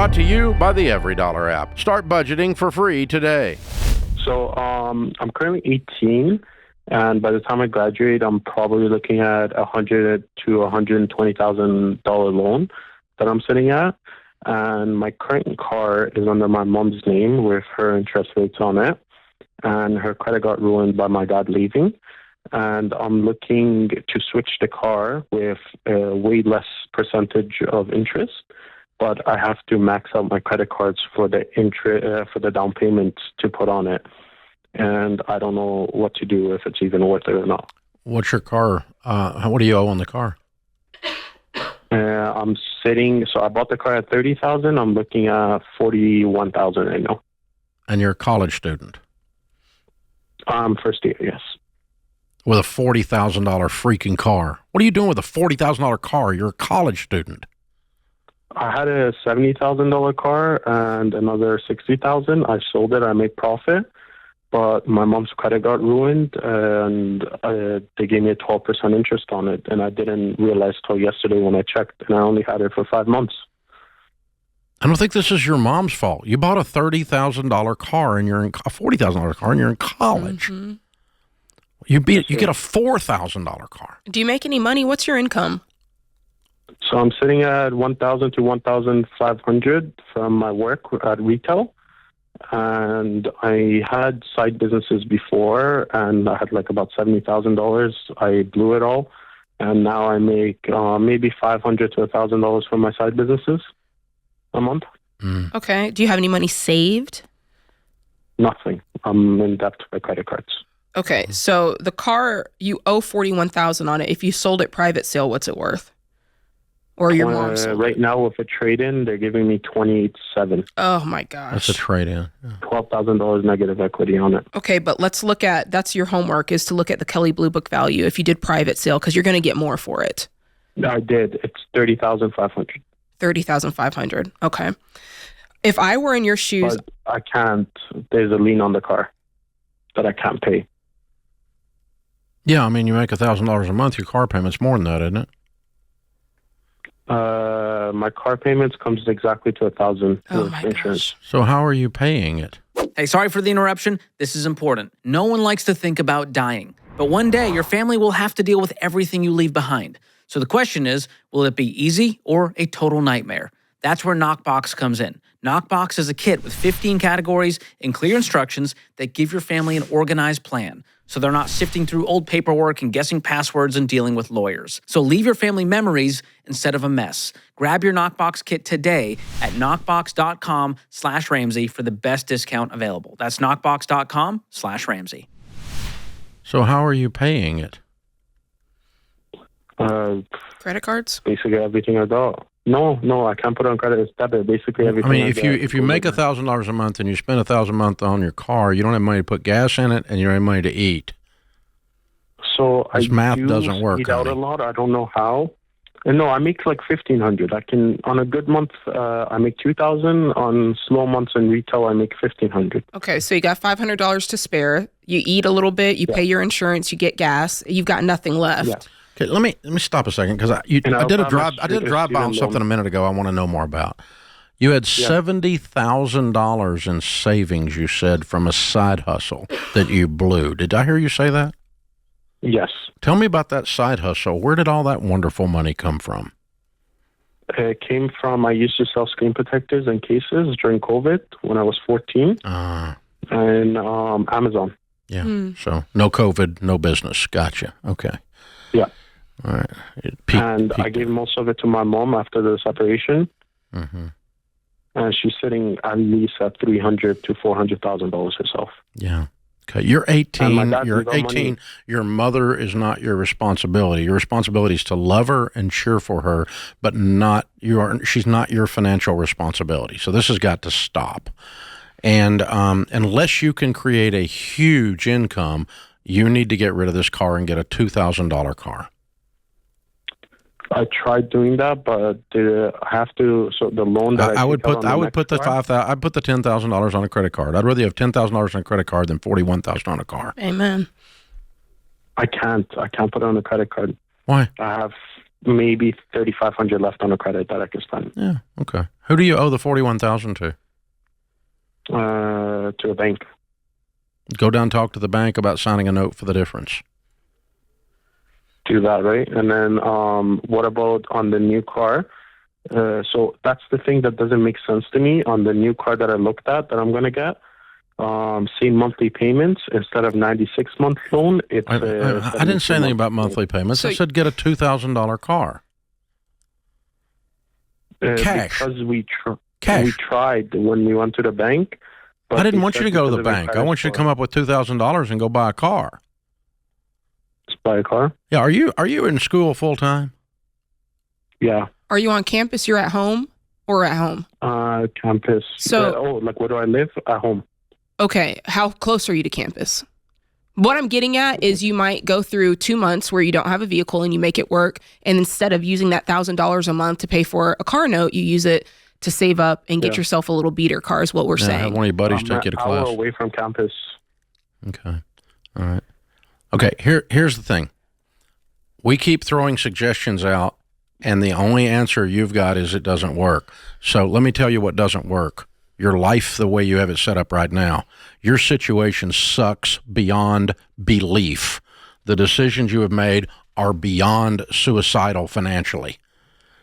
Brought to you by the Every Dollar app. Start budgeting for free today. So I'm currently 18, and by the time I graduate, I'm probably looking at $100,000 to $120,000 loan that I'm sitting at. And my current car is under my mom's name with her interest rates on it, and her credit got ruined by my dad leaving. And I'm looking to switch the car with a way less percentage of interest, but I have to max out my credit cards for the for the down payment to put on it. And I don't know what to do, if it's even worth it or not. What's your car? What do you owe on the car? I'm sitting, so I bought the car at $30,000. I'm looking at $41,000 right now. And you're a college student? First year, yes. With a $40,000 freaking car. What are you doing with a $40,000 car? You're a college student. I had a $70,000 car and another $60,000. I sold it. I made profit. But my mom's credit got ruined, and they gave me a 12% interest on it, and I didn't realize till yesterday when I checked, and I only had it for 5 months. I don't think this is your mom's fault. You bought a $30,000 car, and you're in a $40,000 car, and you're in college. Mm-hmm. You get a $4,000 car. Do you make any money? What's your income? So I'm sitting at $1,000 to $1,500 from my work at retail. And I had side businesses before, and I had like about $70,000. I blew it all, and now I make maybe $500 to $1,000 from my side businesses a month. Mm. Okay. Do you have any money saved? Nothing. I'm in debt by credit cards. Okay. So the car, you owe $41,000 on it. If you sold it private sale, what's it worth? Or your mom sold right it? now with a trade-in, they're giving me $28,700. Oh my gosh. That's a trade-in. Yeah. $12,000 negative equity on it. Okay, but let's look at, that's your homework, is to look at the Kelley Blue Book value if you did private sale, because you're going to get more for it. I did. It's $30,500. $30,500. Okay. If I were in your shoes, but I can't. There's a lien on the car that I can't pay. Yeah, I mean, you make $1,000 a month. Your car payment's more than that, isn't it? My car payments comes exactly to $1,000 Oh with insurance. gosh. So how are you paying it? Hey, sorry for the interruption. This is important. No one likes to think about dying, but one day your family will have to deal with everything you leave behind. So the question is, will it be easy or a total nightmare? That's where Knockbox comes in. Knockbox is a kit with 15 categories and clear instructions that give your family an organized plan, so they're not sifting through old paperwork and guessing passwords and dealing with lawyers. So leave your family memories instead of a mess. Grab your Knockbox kit today at knockbox.com/Ramsey for the best discount available. That's knockbox.com/Ramsey. So how are you paying it? credit cards? Basically everything I got. No, I can't put on credit. It's debit. Basically everything. I mean, if you make $1,000 a month and you spend $1,000 a month on your car, you don't have money to put gas in it, and you don't have money to eat. So this math doesn't work. Eat out a lot. I don't know how. And no, I make like $1,500. I can on a good month. I make $2,000. On slow months in retail, I make $1,500. Okay, so you got $500 to spare. You eat a little bit. You pay your insurance. You get gas. You've got nothing left. Yeah. Okay, let me stop a second, because I did a drive by on something a minute ago I want to know more about. You had $70,000 in savings, you said, from a side hustle that you blew. Did I hear you say that? Yes. Tell me about that side hustle. Where did all that wonderful money come from? It came from, I used to sell screen protectors and cases during COVID when I was 14. And Amazon. Yeah. So no COVID, no business. Gotcha. Okay. Yeah. All right. I gave most of it to my mom after the separation. Mm-hmm. And she's sitting at least at $300,000 to $400,000 herself. Yeah. Okay. You're 18. You're 18. Money. Your mother is not your responsibility. Your responsibility is to love her and cheer for her, but she's not your financial responsibility. So this has got to stop. And unless you can create a huge income, you need to get rid of this car and get a $2,000 car. I tried doing that, but I have to. So the loan that I would put the $10,000 on a credit card. I'd rather you have $10,000 on a credit card than $41,000 on a car. Amen. I can't put it on a credit card. Why? I maybe $3,500 left on the credit that I can spend. Yeah. Okay. Who do you owe the $41,000 to? To a bank. Go down and talk to the bank about signing a note for the difference. Do that, right? And then what about on the new car? So that's the thing that doesn't make sense to me. On the new car that I looked at that I'm going to get, same monthly payments instead of 96-month loan. It's I didn't say anything about monthly payments. I said get a $2,000 car. Cash. Because we Cash. tried when we went to the bank. I didn't want you to go to the bank. I want you to come up with $2,000 and go buy a car. Just buy a car? Yeah. Are you in school full time? Yeah. Are you on campus? You're at home or at home? Campus. So, like where do I live? At home. Okay. How close are you to campus? What I'm getting at is you might go through 2 months where you don't have a vehicle and you make it work. And instead of using that $1,000 a month to pay for a car note, you use it to save up and get yourself a little beater car is what we're saying. Have one of your buddies take you to class. I'm an hour away from campus. Okay. All right. Okay. Here's the thing. We keep throwing suggestions out, and the only answer you've got is it doesn't work. So let me tell you what doesn't work. Your life, the way you have it set up right now, your situation sucks beyond belief. The decisions you have made are beyond suicidal financially.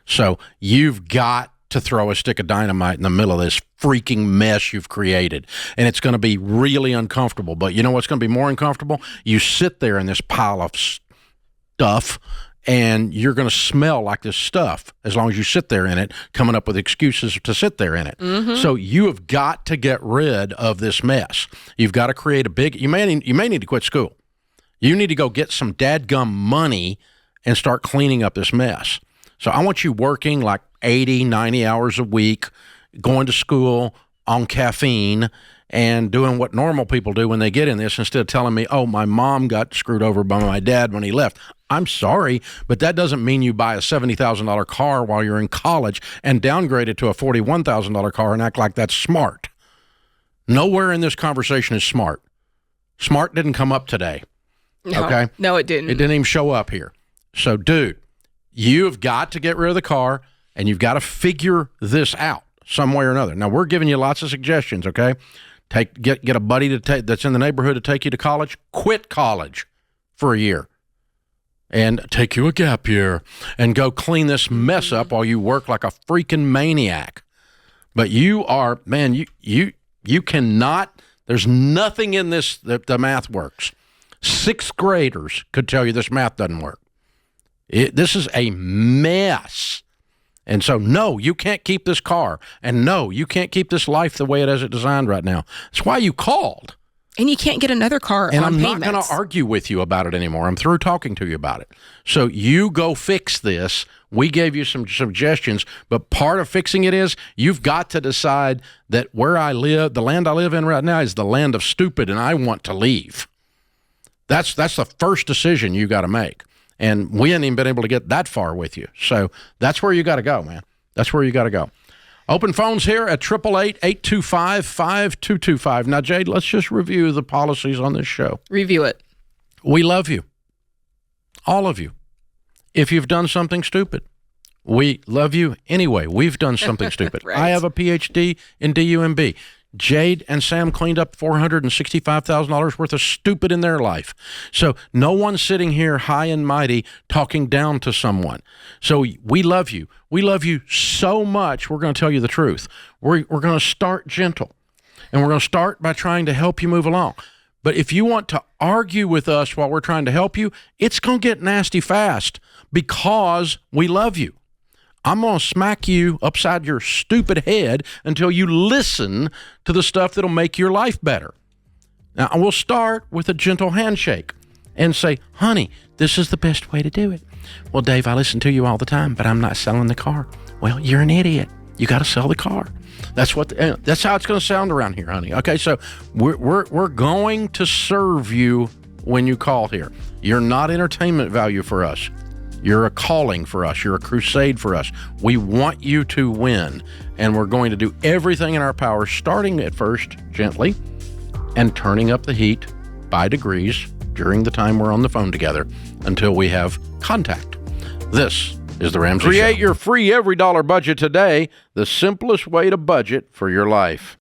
So you've got to throw a stick of dynamite in the middle of this freaking mess you've created. And it's going to be really uncomfortable. But you know what's going to be more uncomfortable? You sit there in this pile of stuff, and you're going to smell like this stuff as long as you sit there in it, coming up with excuses to sit there in it. Mm-hmm. So you have got to get rid of this mess. You've got to create a big, you may need to quit school. You need to go get some dadgum money and start cleaning up this mess. So I want you working like 80, 90 hours a week, going to school on caffeine and doing what normal people do when they get in this, instead of telling me, oh, my mom got screwed over by my dad when he left. I'm sorry, but that doesn't mean you buy a $70,000 car while you're in college and downgrade it to a $41,000 car and act like that's smart. Nowhere in this conversation is smart. Smart didn't come up today. No, okay? No, it didn't. It didn't even show up here. So, dude, you've got to get rid of the car, and you've got to figure this out some way or another. Now, we're giving you lots of suggestions, okay? Get a buddy that's in the neighborhood to take you to college. Quit college for a year and take you a gap year and go clean this mess up while you work like a freaking maniac. But you are, man, you cannot, there's nothing in this that the math works. 6th graders could tell you this math doesn't work. This is a mess. And so, no, you can't keep this car. And no, you can't keep this life the way it has it designed right now. That's why you called. And you can't get another car and on I'm payments. not going to argue with you about it anymore. I'm through talking to you about it. So you go fix this. We gave you some suggestions, but part of fixing it is you've got to decide that where I live, the land I live in right now is the land of stupid, and I want to leave. That's the first decision you got to make. And we ain't even been able to get that far with you. So that's where you got to go, man. That's where you got to go. Open phones here at 888-825-5225. Now, Jade, let's just review the policies on this show. Review it. We love you. All of you. If you've done something stupid, we love you anyway. We've done something stupid. Right. I have a PhD in DUMB. Jade and Sam cleaned up $465,000 worth of stupid in their life. So no one's sitting here high and mighty talking down to someone. So we love you. We love you so much, we're going to tell you the truth. We're going to start gentle, and we're going to start by trying to help you move along. But if you want to argue with us while we're trying to help you, it's going to get nasty fast because we love you. I'm going to smack you upside your stupid head until you listen to the stuff that'll make your life better. Now, we'll start with a gentle handshake and say, honey, this is the best way to do it. Well, Dave, I listen to you all the time, but I'm not selling the car. Well, you're an idiot. You got to sell the car. That's how it's going to sound around here, honey. Okay, so we're going to serve you when you call here. You're not entertainment value for us. You're a calling for us. You're a crusade for us. We want you to win, and we're going to do everything in our power, starting at first gently and turning up the heat by degrees during the time we're on the phone together until we have contact. This is The Ramsey Show. Create your free every dollar budget today, the simplest way to budget for your life.